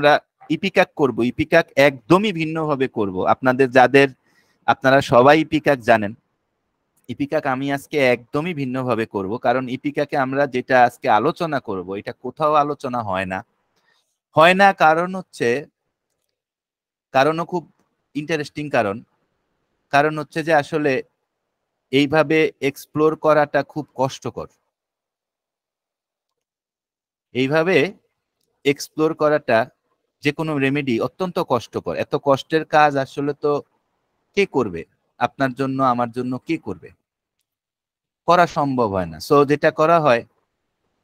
আমরা ইপিকাক করব, ইপিকাক একদমই ভিন্নভাবে করব। আপনারা সবাই ইপিকাক জানেন, ইপিকাক আমি আজকে একদমই ভিন্নভাবে করব, কারণ ইপিকাকে আমরা যেটা আজকে আলোচনা করব এটা কোথাও আলোচনা হয় না। কারণও খুব ইন্টারেস্টিং। কারণ হচ্ছে যে আসলে এইভাবে এক্সপ্লোর করাটা খুব কষ্টকর। এইভাবে এক্সপ্লোর করাটা, যে কোনো রেমেডি অত্যন্ত কষ্টকর। এত কষ্টের কাজ আসলে তো কে করবে? আপনার জন্য, আমার জন্য কে করবে? করা সম্ভব হয় না। সো যেটা করা হয়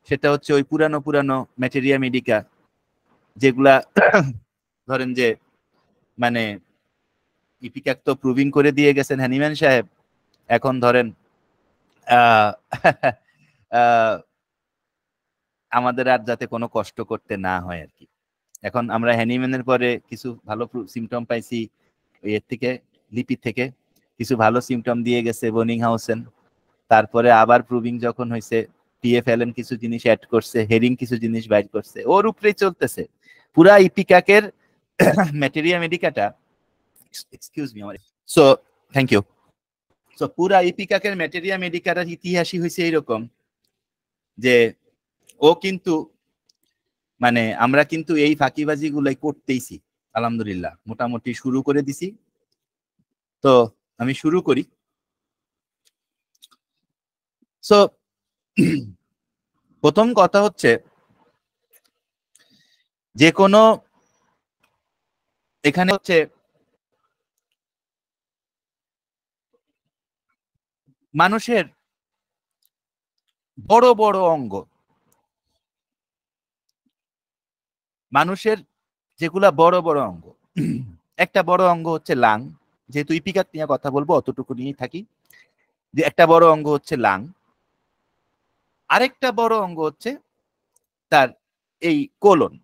সেটা হচ্ছে ওই পুরানো ম্যাটেরিয়া মেডিকা, যেগুলা ধরেন যে মানে ইপিকাক তো প্রুভিং করে দিয়ে গেছেন হ্যানিম্যান সাহেব। এখন ধরেন আহ আহ, আমাদের আর যাতে কোনো কষ্ট করতে না হয় আর কি। এখন আমরা হ্যানিম্যানের পরে কিছু ভালো সিমটম পাইছি এর থেকে, লিপি থেকে কিছু ভালো সিমটম দিয়ে গেছে বনিং হাউসেন। তারপরে আবার প্রুভিং যখন হয়েছে, পিএফএলএন কিছু জিনিস অ্যাড করছে, হেরিং কিছু জিনিস বাইর করছে, ওর উপরেই চলতেছে পুরা ইপিকাকের ম্যাটেরিয়া মেডিকাটা। এক্সকিউজ মি আমার, সো থ্যাংক ইউ। সো পুরা ইপিকাকের ম্যাটেরিয়া মেডিকার ইতিহাসই হয়েছে এইরকম যে ও কিন্তু আমরা কিন্তু এই ফাঁকিবাজি গুলাই করতেইছি। আলহামদুলিল্লাহ মোটামুটি শুরু করে দিছি। তো আমি শুরু করি। সো প্রথম কথা হচ্ছে, যে কোনো এখানে হচ্ছে মানুষের বড় বড় অঙ্গ, মানুষের যেগুলা বড় বড় অঙ্গ, একটা বড় অঙ্গ হচ্ছে লাং। যেহেতু ইপিকাক নিয়ে কথা বলবো অতটুকু নিয়েই থাকি, যে একটা বড় অঙ্গ হচ্ছে লাং, আরেকটা বড় অঙ্গ হচ্ছে তার এই কোলন।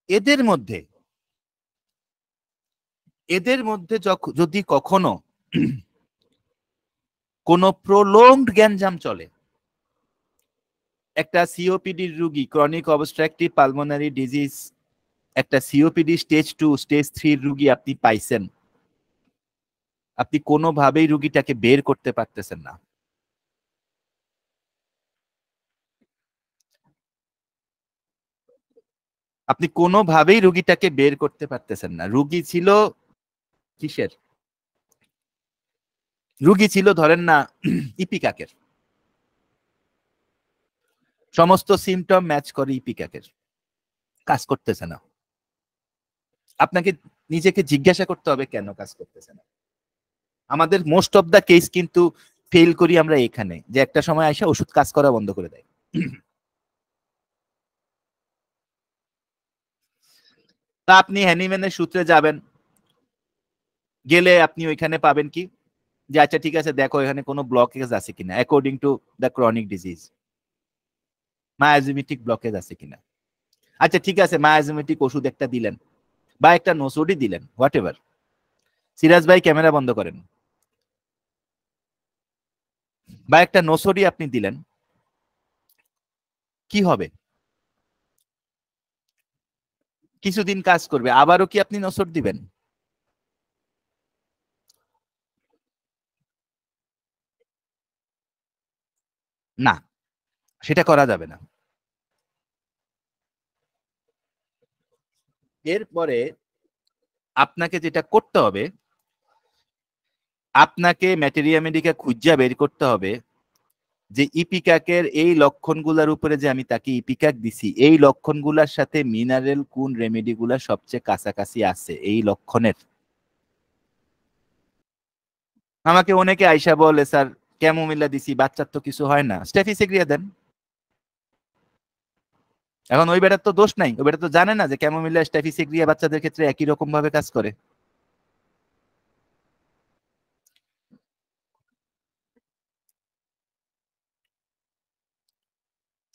এদের মধ্যে যদি কখনো কোনো প্রলংড গ্যাঞ্জাম চলে, একটা সিওপিডির রুগী, ক্রনিক অবস্ট্রাকটিভ পালমোনারি ডিজিজ, একটা সিওপিডি স্টেজ 2 স্টেজ 3 রুগী আপনি পাইছেন, আপনি কোনোভাবেই রুগীটাকে বের করতে পারতেছেন না। আপনি কোনোভাবেই রুগীটাকে বের করতে পারতেছেন না। রুগী ছিল কিসের? রুগী ছিল ধরেন না ইপিকাকের, সমস্ত সিমটম ম্যাচ করে ইপিকাকের, কাজ করতেছে না। আপনাকে নিজেকে জিজ্ঞাসা করতে হবে কেন কাজ করতেছে না। আমাদের মোস্ট অফ দা কেস কিন্তু ফেল করি আমরা এখানে, যে একটা সময় আইসা ওষুধ কাজ করা বন্ধ করে দেয়। তা আপনি হ্যানিম্যানের সূত্রে যাবেন, গেলে আপনি ওইখানে পাবেন কি, যে আচ্ছা ঠিক আছে দেখো এখানে কোনো ব্লকেজ আছে কিনা according to the chronic disease, miasmatic blockage আছে কিনা। আচ্ছা ঠিক আছে মায়াজোমেটিক ওষুধ একটা দিলেন বা একটা নোসোডি দিলেন, হোয়াট এভার। সিরাজ ভাই ক্যামেরা বন্ধ করেন। বা একটা নোসোডি আপনি দিলেন, কি হবে? কিছুদিন কাজ করবে, আবারও কি আপনি নোসোড দিবেন? না, সেটা করা যাবে না। এরপরে আপনাকে যেটা করতে হবে, আপনাকে ম্যাটেরিয়া মেডিকা খুঁজা বের করতে হবে যে ইপিকাকের এই লক্ষণগুলোর উপরে, যে আমি তাকে ইপিকাক দিছি, এই লক্ষণগুলোর সাথে মিনারেল কোন রেমেডি গুলা সবচেয়ে কাছাকাছি আছে এই লক্ষণের। আমাকে অনেকে আইসা বলে স্যার ক্যামোমিলা দিছি, বাচ্চার তো কিছু হয় না, স্টেফিসিগ্রিয়া দেন। এখন ওই বেটার তো দোষ নাই, ওই বেটা তো জানে না যে ক্যামোমিলা স্টেফিসিগ্রিয়া বাচ্চাদের ক্ষেত্রে একই রকম ভাবে কাজ করে।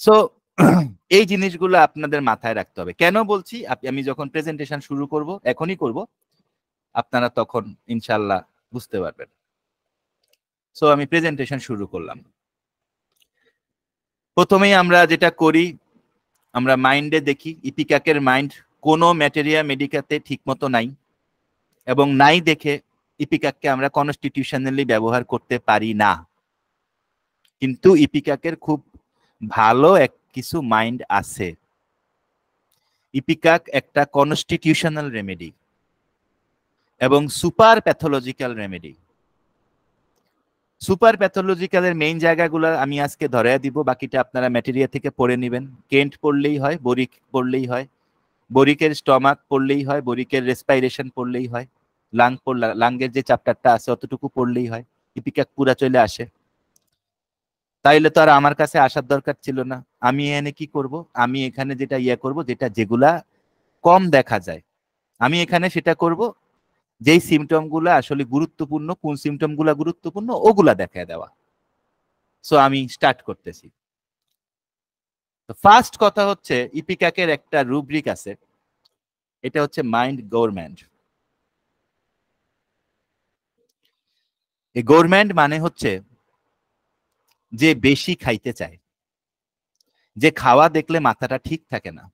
সো এই জিনিসগুলো আপনাদের মাথায় রাখতে হবে। কেন বলছি, আমি যখন প্রেজেন্টেশন শুরু করব, এখনই করব, আপনারা তখন ইনশাল্লাহ বুঝতে পারবেন। সো আমি প্রেজেন্টেশন শুরু করলাম। প্রথমেই আমরা যেটা করি, আমরা মাইন্ডে দেখি ইপিকাকের মাইন্ড কোনো ম্যাটেরিয়া মেডিকাতে ঠিক মতো নাই, এবং নাই দেখে ইপিকাককে আমরা কনস্টিটিউশনালি ব্যবহার করতে পারি না। কিন্তু ইপিকাকের খুব ভালো কিছু মাইন্ড আছে। ইপিকাক একটা কনস্টিটিউশনাল রেমেডি এবং সুপার প্যাথোলজিক্যাল রেমেডি। সুপার প্যাথোলজিক্যালের মেইন জায়গাগুলো আমি আজকে ধরে দিব, বাকিটা আপনারা ম্যাটেরিয়া থেকে পড়ে নেবেন। কেন্ট পড়লেই হয়, বরিক পড়লেই হয়, বরিকের স্টমাক পড়লেই হয়, বরিকের রেসপাইরেশন পড়লেই হয়, লাঙ্গের যে চ্যাপ্টারটা আছে অতটুকু পড়লেই হয়, ইপিকাক পুরা চলে আসে। তাইলে তো আর আমার কাছে আসার দরকার ছিল না। আমি এখানে কি করব, আমি এখানে যেটা করব, যেগুলা কম দেখা যায় আমি এখানে সেটা করব, যেই সিমটম গুলা আসলে গুরুত্বপূর্ণ, কোন সিমটম গুলা গুরুত্বপূর্ণ ওগুলা দেখায় দেওয়া। সো আমি স্টার্ট করতেছি। ফার্স্ট কথা হচ্ছে ইপিকাকের একটা রুব্রিক আছে, এটা হচ্ছে মাইন্ড গভর্নমেন্ট। এই গভর্নমেন্ট মানে হচ্ছে যে বেশি খাইতে চায়, যে খাওয়া দেখলে মাথাটা ঠিক থাকে না,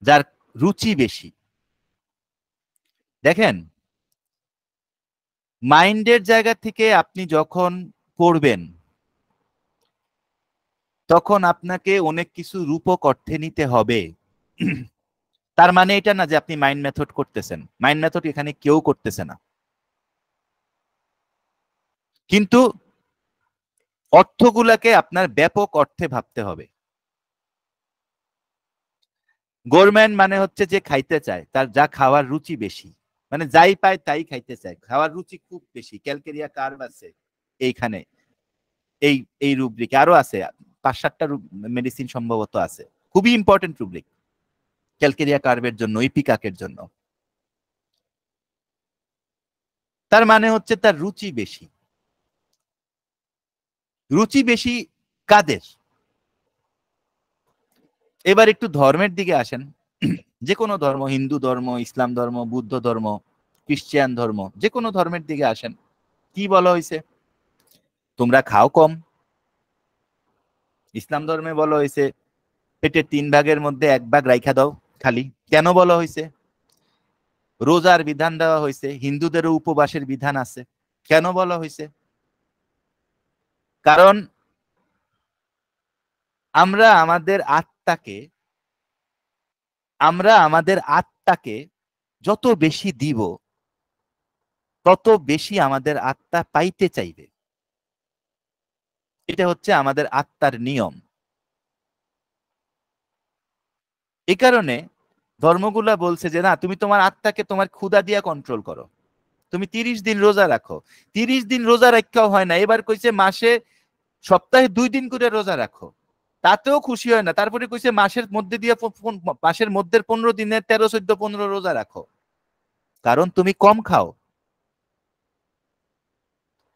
যার রুচি বেশি। দেখেন, মাইন্ডের জায়গা থেকে আপনি যখন পড়বেন তখন আপনাকে অনেক কিছু রূপক অর্থে নিতে হবে। তার মানে এটা না যে আপনি মাইন্ড মেথড করতেছেন, মাইন্ড মেথড এখানে কেউ করতেছে না, কিন্তু অর্থগুলাকে আপনার ব্যাপক অর্থে ভাবতে হবে। গভর্নমেন্ট মানে হচ্ছে যে খাইতে চায়, তার যা খাওয়ার রুচি বেশি, মানে যাই পায় তাই খাইতে চায়, খাওয়ার রুচি খুব বেশি। ক্যালকেরিয়া কার্ভ আছে এইখানে, এই এই রুব্রিকে আরো আছে 5-7টা মেডিসিন সম্ভবত আছে, খুবই ইম্পর্টেন্ট রুব্রিক ক্যালকেরিয়া কার্ভের জন্য, ইপিকাকের জন্য। তার মানে হচ্ছে তার রুচি বেশি। রুচি বেশি কাদের? এবার একটু ধর্মের দিকে আসেন। যে কোনো ধর্ম, হিন্দু ধর্ম, ইসলাম ধর্ম, বুদ্ধ ধর্ম, খ্রিস্টান ধর্ম, যে কোনো ধর্মের দিকে আসেন, কি বলা হয়েছে? তোমরা খাও কম। ইসলাম ধর্মে বলা হয়েছে পেটের 3 ভাগের মধ্যে 1 ভাগ রাইখা দাও খালি। কেন বলা হয়েছে? রোজার বিধান দেওয়া হয়েছে, হিন্দুদেরও উপবাসের বিধান আছে। কেন বলা হয়েছে? কারণ আমরা আমাদের আত্মাকে যত বেশি দিব তত বেশি আমাদের আত্মা পাইতে চাইবে। এটা হচ্ছে আমাদের আত্মার নিয়ম। এই কারণে ধর্মগুলা বলছে যে না, তুমি তোমার আত্মাকে তোমার ক্ষুধা দিয়া কন্ট্রোল করো। তুমি 30 দিন রোজা রাখো। 30 দিন রোজা রাখাও হয় না, এবার কইছে সপ্তাহে 2 দিন করে রোজা রাখো, তাতেও খুশি হয় না। তারপরে কইছে মাসের মধ্যে 15 দিনে 13, 14, 15 রোজা রাখো। কারণ তুমি কম খাও।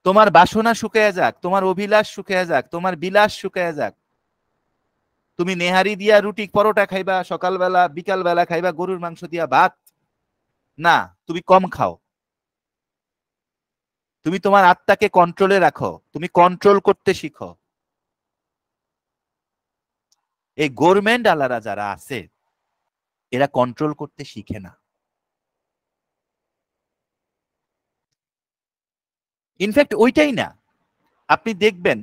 তোমার বাসনা শুকায়া যাক, তোমার অভিলাষ শুকায়া যাক, তোমার বিলাস শুকায়া যাক। তুমি নেহারি দিয়া রুটি পরোটা খাইবা, সকালবেলা বিকালবেলা খাইবা গরুর মাংস দিয়া ভাত, না, তুমি কম খাও। তুমি তোমার আত্মাকে কন্ট্রোলে রাখো, তুমি কন্ট্রোল করতে শিখো। এই গভর্নমেন্ট আলারা যারা আছে এরা কন্ট্রোল করতে শিখে না। ইনফ্যাক্ট ওইটাই না, আপনি দেখবেন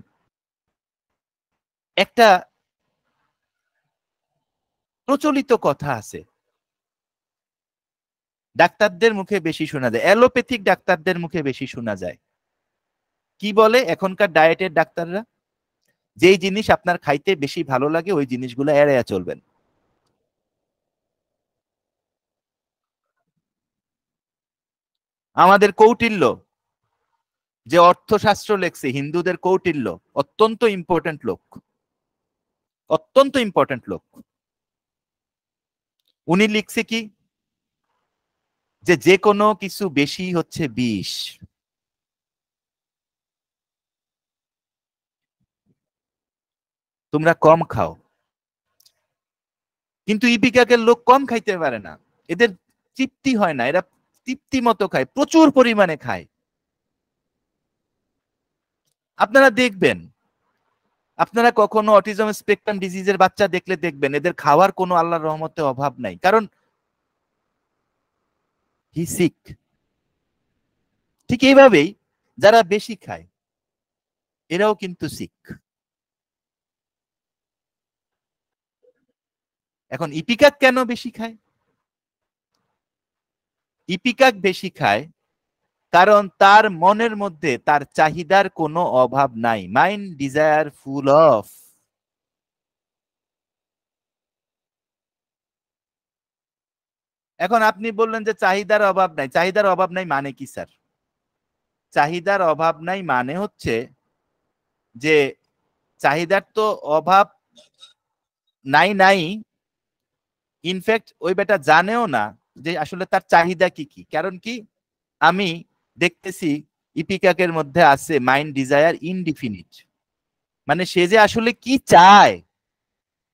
একটা প্রচলিত কথা আছে, ডাক্তারদের মুখে বেশি শোনা যায়, অ্যালোপ্যাথিক ডাক্তারদের মুখে বেশি শোনা যায়। কি বলে এখনকার ডায়েটের ডাক্তাররা? যেই জিনিস আপনার খাইতে বেশি ভালো লাগে ওই জিনিসগুলো এড়াইয়া চলবেন। আমাদের কৌটিল্য যে অর্থশাস্ত্র লেখছে, হিন্দুদের কৌটিল্য অত্যন্ত ইম্পর্টেন্ট লোক, অত্যন্ত ইম্পর্টেন্ট লোক। উনি লিখছে কি, যে কোনো কিছু বেশি হচ্ছে বিষ। তোমরা কম খাও। কিন্তু ইপিকাকের লোক কম খাইতে পারে না, এদের তৃপ্তি হয় না, এরা তৃপ্তি মতো খায়, প্রচুর পরিমাণে খায়। আপনারা দেখবেন আপনারা কখনো অটিজম স্পেকট্রাম ডিজিজের বাচ্চা দেখলে দেখবেন এদের খাওয়ার কোনো আল্লাহর রহমতে অভাব নাই, কারণ হি সিক। ঠিক এইভাবেই যারা বেশি খায় এরাও কিন্তু সিক। এখন ইপিকাক কেন বেশি খায়? ইপিকাক বেশি খায় কারণ তার মনের মধ্যে তার চাহিদার কোনো অভাব নাই, মাইন্ড ডিজায়ার ফুল অফ। এখন আপনি বললেন যে চাহিদার অভাব নাই, চাহিদার অভাব নাই মানে কি স্যার? চাহিদার অভাব নাই মানে হচ্ছে যে চাহিদার তো অভাব নাই নাই, ইনফ্যাক্ট ওই বেটা জানেও না যে আসলে তার চাহিদা কি কি। কারণ কি, আমি দেখতেছি ইপিকাকের মধ্যে আছে মাইন্ড ডিজায়ার ইনডিফিনিট, মানে সে যে আসলে কি চায়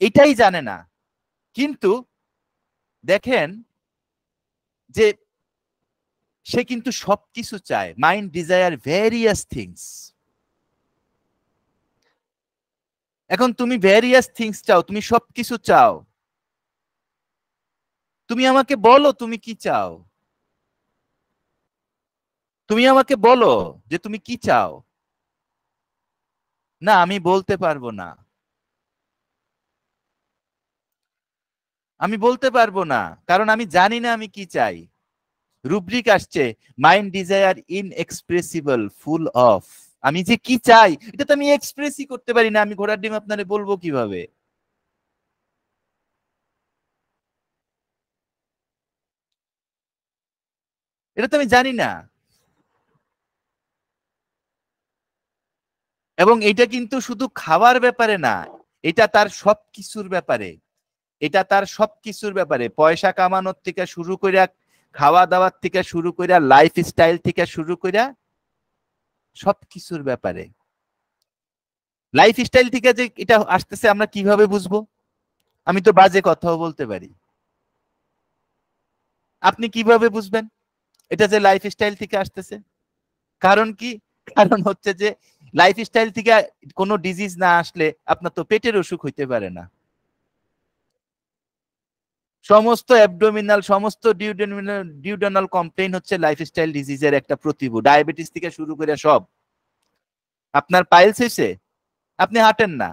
এটাই জানে না। কিন্তু দেখেন যে সে কিন্তু সবকিছু চায়, মাইন্ড ডিজায়ার ভেরিয়াস থিংস। এখন তুমি ভেরিয়াস থিংস চাও, তুমি সবকিছু চাও, তুমি আমাকে বলো তুমি কি চাও, তুমি আমাকে বলো যে তুমি কি চাও। না, আমি বলতে পারবো না, আমি বলতে পারবো না, কারণ আমি জানি না আমি কি চাই। রুব্রিক আসছে মাইন্ড ডিজায়ার ইনএক্সপ্রেসিবল ফুল অফ। আমি যে কি চাই এটা তো আমি এক্সপ্রেসই করতে পারি না, আমি ঘোড়ার ডিম আপনারে বলবো কিভাবে? এটা তো আমি জানি না। এবং এটা কিন্তু শুধু খাওয়ার ব্যাপারে না, এটা তার সবকিছুর ব্যাপারে। এটা তার সবকিছুর ব্যাপারে, পয়সা কামানোর থেকে শুরু কইরা, খাওয়া দাওয়ার থেকে শুরু কইরা, লাইফ স্টাইল থেকে শুরু কইরা সবকিছুর ব্যাপারে। লাইফ স্টাইল থেকে যে এটা আসতেছে আমরা কিভাবে বুঝবো? আমি তো বাজে কথাও বলতে পারি, আপনি কিভাবে বুঝবেন এটা যে লাইফ স্টাইল থেকে আসতেছে? কারণ কি, কারণ হচ্ছে যে লাইফ স্টাইল থেকে কোনো ডিজিজ না আসলে আপনার তো পেটের অসুখ হইতে পারে না। সমস্ত অ্যাবডোমিনাল, সমস্ত ডিউডেনাল কমপ্লেইন হচ্ছে লাইফস্টাইল ডিজিজের একটা প্রতিভূ, ডায়াবেটিস থেকে শুরু করে সব। আপনার পাইলস হয়েছে, আপনি হাঁটেন না,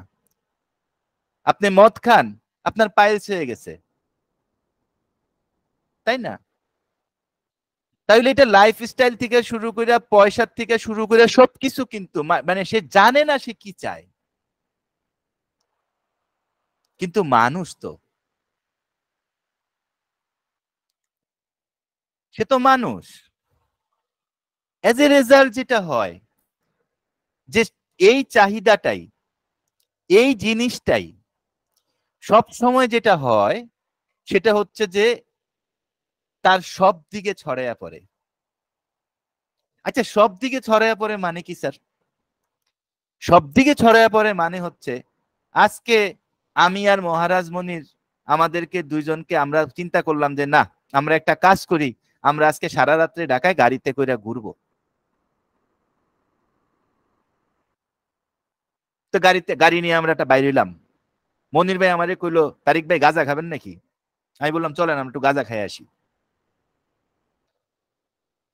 আপনি মদ খান, আপনার পাইলস হয়ে গেছে, তাই না? তাইলে এটা লাইফস্টাইল থেকে শুরু করে, পয়সার থেকে শুরু করে সবকিছু কিন্তু মানে সে জানে না সে কি চায়। কিন্তু মানুষ তো, সে তো মানুষ। এজ এ রেজাল্ট যেটা হয় যে এই চাহিদাটাই, এই জিনিসটাই সব সময় যেটা হয় সেটা হচ্ছে যে তার সব দিকে ছড়াইয়া পড়ে। আচ্ছা, সব দিকে ছড়াইয়া পড়ে মানে কি স্যার? সব দিকে ছড়াইয়া পড়ে মানে হচ্ছে আজকে আমি আর মহারাজ মনির আমাদেরকে দুইজনকে আমরা চিন্তা করলাম যে না, আমরা একটা কাজ করি, আমরা আজকে সারা রাত্রে ঢাকায় গাড়িতে কইরা ঘুরবো। তো গাড়িতে গাড়ি নিয়ে আমরা একটা বাইরে হইলাম। মনির ভাই আমারে কইলো, তারিক ভাই গাঁজা খাবেন নাকি? আমি বললাম চলেন আমরা একটু গাঁজা খাই আসি।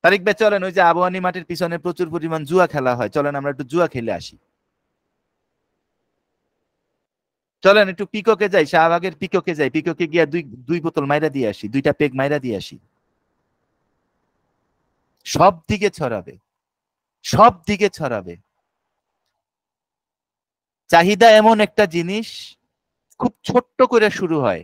তারিক ভাই চলেন, ওই যে আবহানী মাঠের পিছনে প্রচুর পরিমাণ জুয়া খেলা হয়, চলেন আমরা একটু জুয়া খেলে আসি। চলেন একটু পিককে যাই, শাহবাগের পিককে যাই, পিককে গিয়া দুই দুই বোতল মাইরা দিয়ে আসি, দুইটা পেগ মাইরা দিয়ে আসি। সব দিকে ছড়াবে, সব দিকে ছড়াবে। চাহিদা এমন একটা জিনিস, খুব ছোট্ট করে শুরু হয়।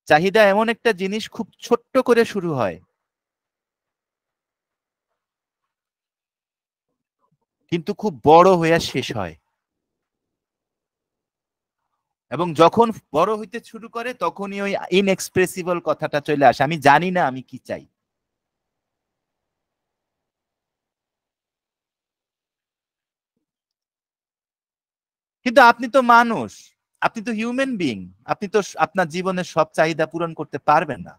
চাহিদা এমন একটা জিনিস খুব ছোট্ট করে শুরু হয়, কিন্তু খুব বড় হইয়া শেষ হয়। এবং যখন বড় হইতে শুরু করে তখনই ওই ইনএক্সপ্রেসিবল কথাটা চলে আসে, আমি জানি না আমি কি চাই। কিন্তু আপনি তো মানুষ, আপনি তো হিউম্যান বিইং, আপনি তো আপনার জীবনের সব চাহিদা পূরণ করতে পারবেন না।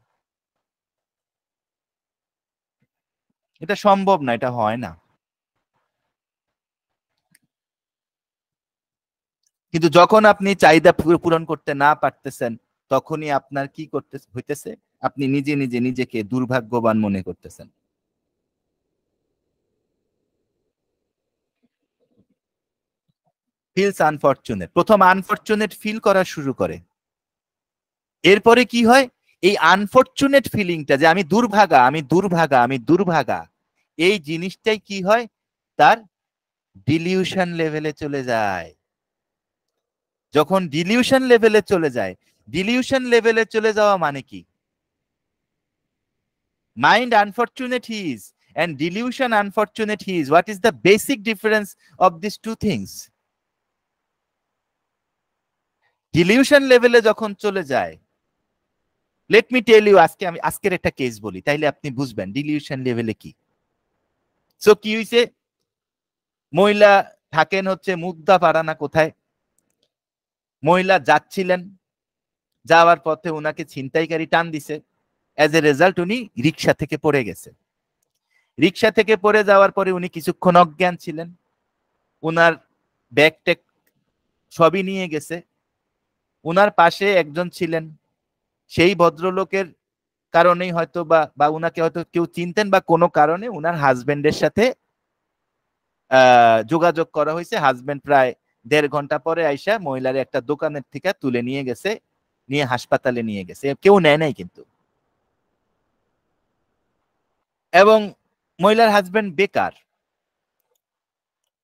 এটা সম্ভব না, এটা হয় না। কিন্তু যখন আপনি চাহিদা পূরণ করতে না পারতেছেন, তখনই আপনার কি করতে হইতেছে, আপনি নিজে নিজে নিজেকে দুর্ভাগ্যবান মনে করতেছেন। ফিলস আনফরচুনেট, প্রথম আনফরচুনেট ফিল করা শুরু করে। এরপরে কি হয়, এই আনফরচুনেট ফিলিংটা যে আমি দুর্ভাগা, আমি দুর্ভাগা, আমি দুর্ভাগা, এই জিনিসটাই কি হয়, তার ডিলিউশন লেভেলে চলে যায়। যখন ডিলিউশন লেভেলে চলে যায়, ডিলিউশন লেভেলে চলে যাওয়া মানে কি, mind unfortunate he is and delusion unfortunate he is. What is the basic difference of these two things? Dilution লেভেলে যখন চলে যায়, লেট মি টেল ইউ, আজকে আমি আজকের একটা কেস বলি, তাইলে আপনি বুঝবেন ডিলিউশন লেভেলে কি। সো কি হইছে, মহিলা থাকেন হচ্ছে মুগদা পাড়া না কোথায়, মহিলা যাচ্ছিলেন, যাওয়ার পথে উনাকে ছিনতাইকারী টান দিছে, এজ এ রেজাল্ট উনি রিক্সা থেকে পড়ে গেছে। রিক্সা থেকে পড়ে যাওয়ার পরে উনি কিছুক্ষণ অজ্ঞান ছিলেন, উনার ব্যাগ ট্যাগ সবই নিয়ে গেছে। উনার পাশে একজন ছিলেন, সেই ভদ্রলোকের কারণেই হয়তো বা উনাকে হয়তো কেউ চিনতেন, বা কোনো কারণে উনার হাজবেন্ডের সাথে যোগাযোগ করা হয়েছে। হাজবেন্ড প্রায় 1.5 ঘন্টা পরে আইসা মহিলার একটা দোকানের থেকে তুলে নিয়ে গেছে, নিয়ে হাসপাতালে নিয়ে গেছে, কেউ নেয় নাই কিন্তু। এবং মহিলার হাজবেন্ড বেকার,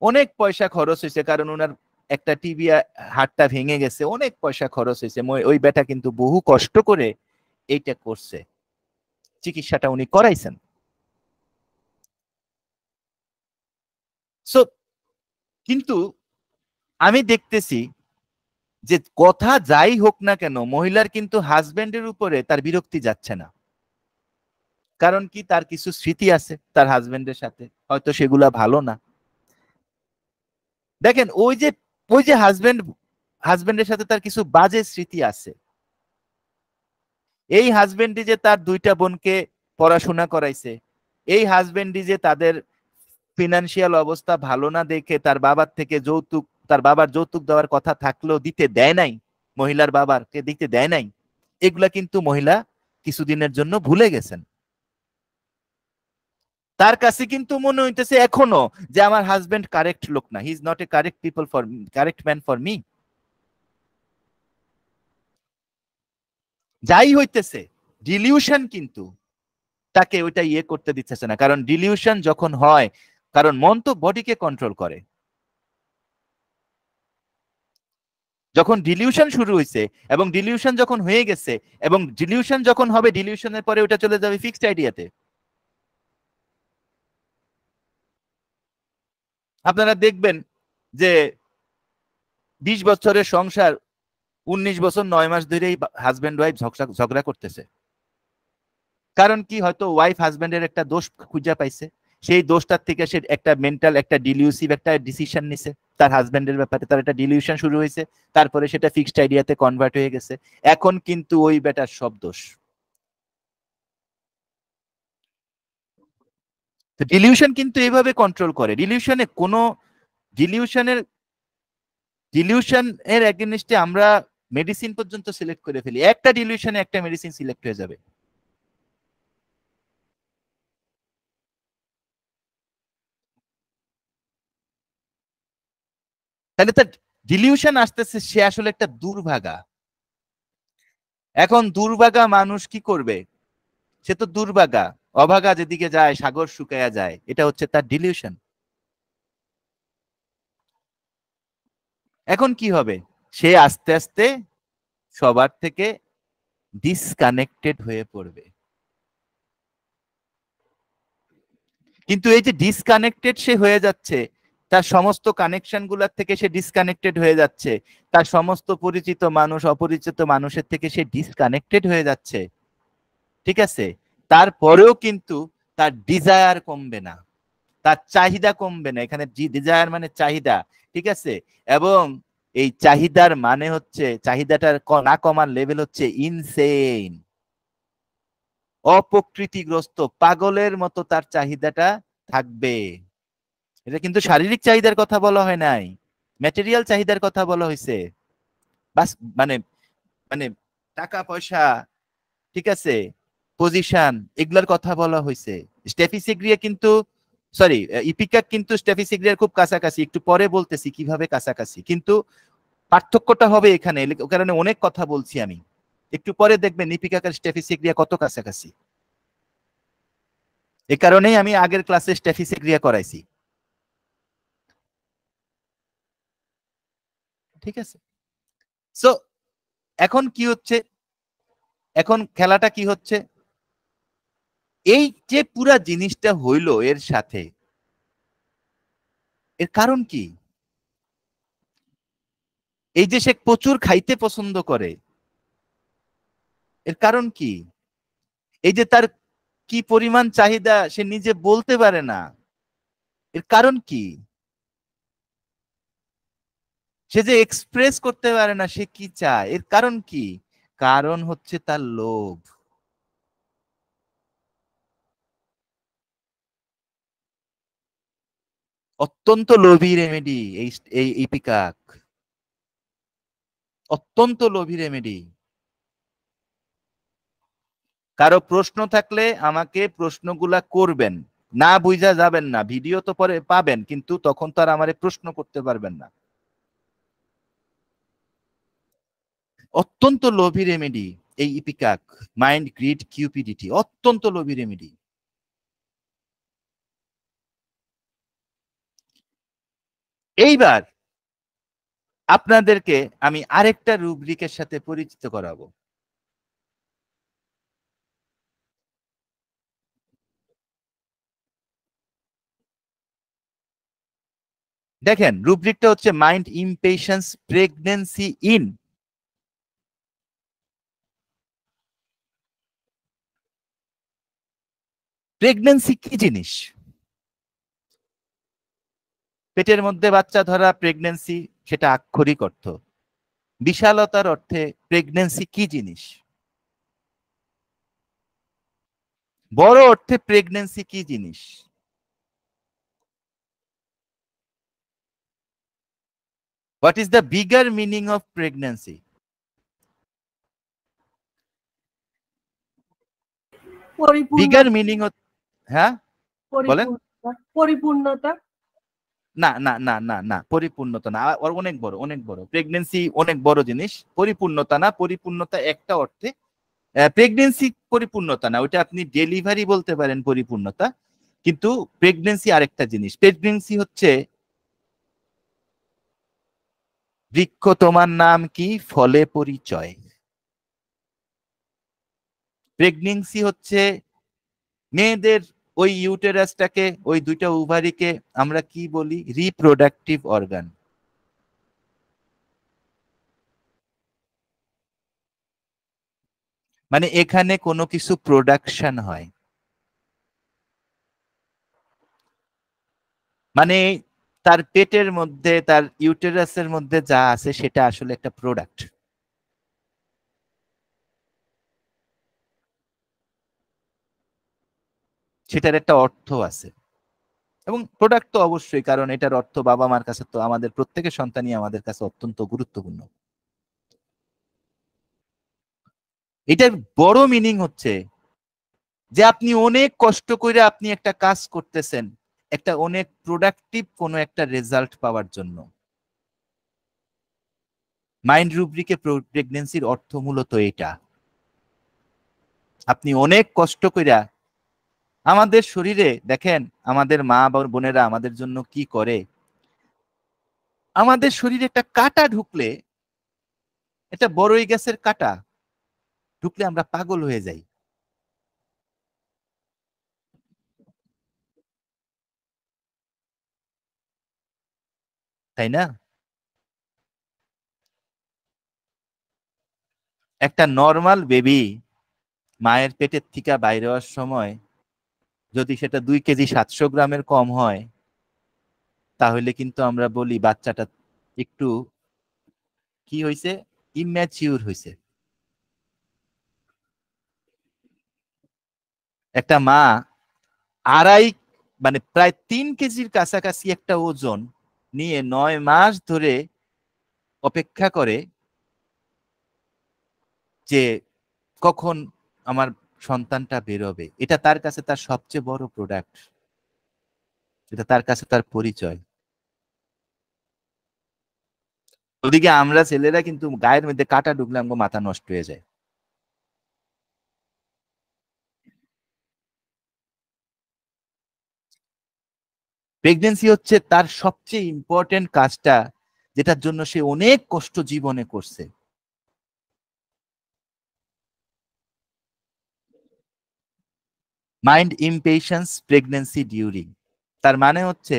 অনেক পয়সা খরচ হয়েছে, কারণ উনার একটা টিবি হাড়টা ভেঙে গেছে, অনেক পয়সা খরচ হয়েছে। ওই বেটা কিন্তু বহু কষ্ট করে এইটা করছে, চিকিৎসাটা উনি করাইছেন। সো কিন্তু আমি দেখতেছি যে কথা যাই হোক না কেন, মহিলার কিন্তু হাজবেন্ডের উপরে তার বিরক্তি যাচ্ছে না। কারণ কি, তার কিছু স্মৃতি আছে তার হাজবেন্ডের সাথে, হয়তো সেগুলা ভালো না। দেখেন ওই যে হাজবেন্ডের সাথে তার কিছু বাজে স্মৃতি আছে। এই হাজবেন্ডই যে তার 2টা বোনকে পড়াশোনা করাইছে, এই হাজবেন্ডই যে তাদের ফিনান্সিয়াল অবস্থা ভালো না দেখে তার বাবার যৌতুক দেওয়ার কথা থাকলেও দিতে দেয় নাই, মহিলার বাবাকে দিতে দেয় নাই, এগুলা কিন্তু মহিলা কিছুদিনের জন্য ভুলে গেছেন। তার কাছে কিন্তু মনে হইতেছে এখনো যে আমার হাজবেন্ড কারেক্ট লোক না, he is not a correct man for me. যাই হইতেছে, ডিলিউশন কিন্তু তাকে ওইটা করতে দিতেছে না। কারণ ডিলিউশন যখন হয়, কারণ মন তো বডিকে কন্ট্রোল করে। যখন ডিলিউশন শুরু হয়েছে এবং ডিলিউশন যখন হয়ে গেছে, এবং ডিলিউশন যখন হবে, ডিলিউশনের পরে ওটা চলে যাবে ফিক্সড আইডিয়াতে। আপনারা দেখবেন যে 20 বছরের সংসার 19 বছর 9 মাস ধরেই হাজবেন্ড ওয়াইফ ঝগড়া করতেছে। কারণ কি, হয়তো ওয়াইফ হাজবেন্ডের একটা দোষ খুঁজে পাইছে, সেই দোষটার থেকে সে একটা মেন্টাল একটা ডিলিউসিভ একটা ডিসিশন নিছে তার হাজবেন্ডের ব্যাপারে, তার একটা ডিলিউশন শুরু হয়েছে, তারপরে সেটা ফিক্সড আইডিয়াতে কনভার্ট হয়ে গেছে। এখন কিন্তু ওই বেটার সব দোষ। তো ডিলিউশন কিন্তু এইভাবে কন্ট্রোল করে। ডিলিউশনের ডিলিউশন এর এগেইনস্টে আমরা মেডিসিন পর্যন্ত সিলেক্ট করে ফেলি, একটা ডিলিউশনে একটা মেডিসিন সিলেক্ট হয়ে যাবে। তাহলে তার ডিলিউশন আসতেছে, সে আসলে একটা দুর্ভাগা। এখন দুর্ভাগা মানুষ কি করবে, সে তো দুর্ভাগা, অভাগা যেদিকে যায় সাগর শুকায়া যায়, এটা হচ্ছে তার ডিলিউশন। এখন কি হবে, সে আস্তে আস্তে সবার থেকে ডিসকানেক্টেড হয়ে পড়বে। কিন্তু এই যে ডিসকানেক্টেড সে হয়ে যাচ্ছে, তার সমস্ত কানেকশন গুলার থেকে সে ডিসকানেক্টেড হয়ে যাচ্ছে, তার সমস্ত পরিচিত মানুষ অপরিচিত মানুষের থেকে সে ডিসকানেক্টেড হয়ে যাচ্ছে, ঠিক আছে, তারপরেও কিন্তু তার ডিজায়ার কমবে না, তার চাহিদা কমবে না। এখানে ডিজায়ার মানে চাহিদা, ঠিক আছে। এবং এই চাহিদার মানে হচ্ছে, চাহিদাটার না কমার লেভেল হচ্ছে ইনসেইন, অপ্রকৃতিগ্রস্ত পাগলের মতো তার চাহিদাটা থাকবে। এটা কিন্তু শারীরিক চাহিদার কথা বলা হয় নাই, ম্যাটেরিয়াল চাহিদার কথা বলা হয়েছে। বাস মানে মানে টাকা পয়সা, ঠিক আছে, পজিশন, এগুলার কথা বলা হয়েছে। স্টেফিসিগ্রিয়া কিন্তু, সরি, ইপিকা কিন্তু স্টেফিসিগ্রিয়ার খুব কাছাকাছি, একটু পরে বলতেছি কিভাবে কাছাকাছি, কিন্তু পার্থক্যটা হবে এখানে, কারণে অনেক কথা বলছি আমি। একটু পরে দেখবেন ইপিকাকার স্টেফিসিগ্রিয়া কত কাছাকাছি। এ কারণেই আমি আগের ক্লাসে স্টেফিসিগ্রিয়া করাইছি, ঠিক আছে। সো এখন কি হচ্ছে, এখন খেলাটা কি হচ্ছে, এই যে পুরা জিনিসটা হইলো এর সাথে, এর কারণ কি? এই যে সে প্রচুর খাইতে পছন্দ করে, এর কারণ কি? এই যে তার কি পরিমাণ চাহিদা সে নিজে বলতে পারে না, এর কারণ কি? সে যে এক্সপ্রেস করতে পারে না সে কি চায়, এর কারণ কি? কারণ হচ্ছে তার লোভ। অত্যন্ত লোভী রেমেডি এই এই পিকাক, অত্যন্ত লোভী রেমেডি। কারো প্রশ্ন থাকলে আমাকে প্রশ্নগুলা করবেন, না বুঝা যাবেন না, ভিডিও তো পরে পাবেন, কিন্তু তখন তো আর আমারে প্রশ্ন করতে পারবেন না। অত্যন্ত লোভী রেমেডি এই ইপিকাক, মাইন্ড গ্রিড কিউপিডিটি, অত্যন্ত লোভী রেমেডি। এইবার আপনাদেরকে আমি আরেকটা রুব্রিকের সাথে পরিচিত করাবো। দেখেন, রুব্রিকটা হচ্ছে mind impatience pregnancy in. Pregnancy কি জিনিস? পেটের মধ্যে বাচ্চা ধরা প্রেগনেন্সি, সেটা আক্ষরিক অর্থ। বিশালতার অর্থে প্রেগনেন্সি কি জিনিস? বড় অর্থে প্রেগনেন্সি কি জিনিস? What is the bigger meaning of pregnancy? Bigger পরিপূর্ণতা। মিনিং, হ্যাঁ বলেন। পরিপূর্ণতা, পরিপূর্ণতা। না না না না না, পরিপূর্ণতা না, অনেক বড়, অনেক বড়। প্রেগনেন্সি অনেক বড় জিনিস, পরিপূর্ণতা না। পরিপূর্ণতা একটা অর্থে, প্রেগনেন্সি পরিপূর্ণতা না, ওইটা আপনি ডেলিভারি বলতে পারেন পরিপূর্ণতা, কিন্তু প্রেগনেন্সি আরেকটা জিনিস। প্রেগনেন্সি হচ্ছে বৃক্ষ তোমার নাম কি, ফলে পরিচয়। প্রেগনেন্সি হচ্ছে মেয়েদের ওই ইউটেরাসটাকে, ওই দুইটা ওভারিকে আমরা কি বলি, রিপ্রোডাক্টিভ অর্গান। মানে এখানে কোনো কিছু প্রোডাকশন হয়, মানে তার পেটের মধ্যে, তার ইউটেরাসের মধ্যে যা আছে সেটা আসলে একটা প্রোডাক্ট। সেটার একটা অর্থ আছে, এবং প্রোডাক্ট তো অবশ্যই, কারণ এটার অর্থ বাবা মার কাছে তো আমাদের প্রত্যেকের সন্তানই আমাদের কাছে অত্যন্ত গুরুত্বপূর্ণ। এটার বড় মিনিং হচ্ছে যে আপনি অনেক কষ্ট করে আপনি একটা কাজ করতেছেন, একটা অনেক প্রোডাক্টিভ কোনো একটা রেজাল্ট পাওয়ার জন্য। মাইন্ড রুব্রিকে প্রেগনেন্সির অর্থ মূলত এটা। আপনি অনেক কষ্ট কইরা, আমাদের শরীরে দেখেন, আমাদের মা বা বোনেরা আমাদের জন্য কি করে, আমাদের শরীরে একটা কাঁটা ঢুকলে, এটা বড়ই গাছের কাঁটা ঢুকলে আমরা পাগল হয়ে যাই, তাই না? একটা নর্মাল বেবি মায়ের পেটের থেকে বাইরে হওয়ার সময় যদি সেটা 2 কেজি 700 গ্রামের কম হয়, তাহলে কিন্তু আমরা বলি বাচ্চাটা একটু কি হয়েছে, ইম্যাচিউর হয়েছে। একটা মা আড়াই মানে প্রায় 3 কেজির কাছাকাছি একটা ওজন নিয়ে 9 মাস ধরে অপেক্ষা করে যে কখন আমার সন্তানটা বেরোবে। এটা তার কাছে তার সবচেয়ে বড় প্রোডাক্ট। এটা তার কাছে তার পরিচয়। ওদিকে আমরা ছেলেরা কিন্তু গায়ের মধ্যে কাঁটা ঢুকলে আমাকে মাথা নষ্ট হয়ে যায়। প্রেগনেন্সি হচ্ছে তার সবচেয়ে ইম্পর্টেন্ট কাজটা, যেটার জন্য সে অনেক কষ্ট জীবনে করছে। মাইন্ড ইমপেশেন্স প্রেগনেন্সি ডিউরিং, তার মানে হচ্ছে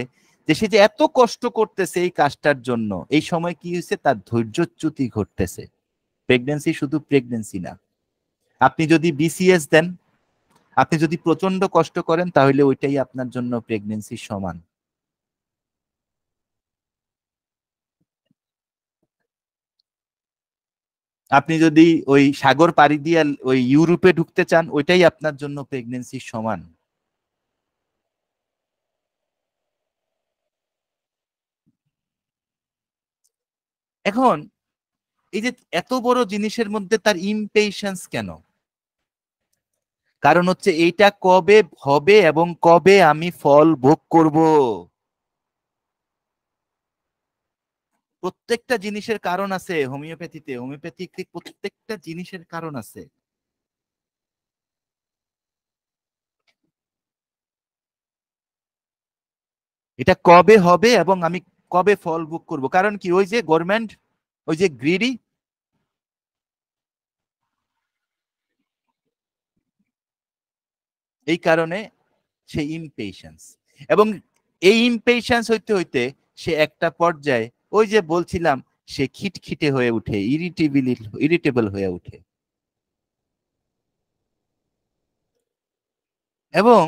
যে সে যে এত কষ্ট করতেছে এই কাজটার জন্য, এই সময় কি হয়েছে, তার ধৈর্যচ্যুতি ঘটতেছে। প্রেগনেন্সি শুধু প্রেগনেন্সি না, আপনি যদি বিসিএস দেন, আপনি যদি প্রচন্ড কষ্ট করেন, তাহলে ওইটাই আপনার জন্য প্রেগনেন্সির সমান। আপনি যদি ওই সাগর পাড়ি দিয়ে ওই ইউরোপে ঢুকতে চান, ওইটাই আপনার জন্য প্রেগনেন্সির সমান। এখন এই যে এত বড় জিনিসের মধ্যে তার ইমপেশেন্স কেন? কারণ হচ্ছে এইটা কবে হবে এবং কবে আমি ফল ভোগ করব। প্রত্যেকটা জিনিসের কারণ আছে হোমিওপ্যাথিতে, হোমিওপ্যাথিতে প্রত্যেকটা জিনিসের কারণ আছে। এটা কবে হবে এবং আমি কবে ফল ভোগ করব, কারণ কি ওই যে গভর্নমেন্ট, ওই যে গ্রিডি, এই কারণে সে ইমপেশেন্স। এবং এই ইমপেশেন্স হইতে হইতে সে একটা পর্যায়ে, ওই যে বলছিলাম, সে খিটখিটে হয়ে উঠে, ইরিটেবল হয়ে উঠে। এবং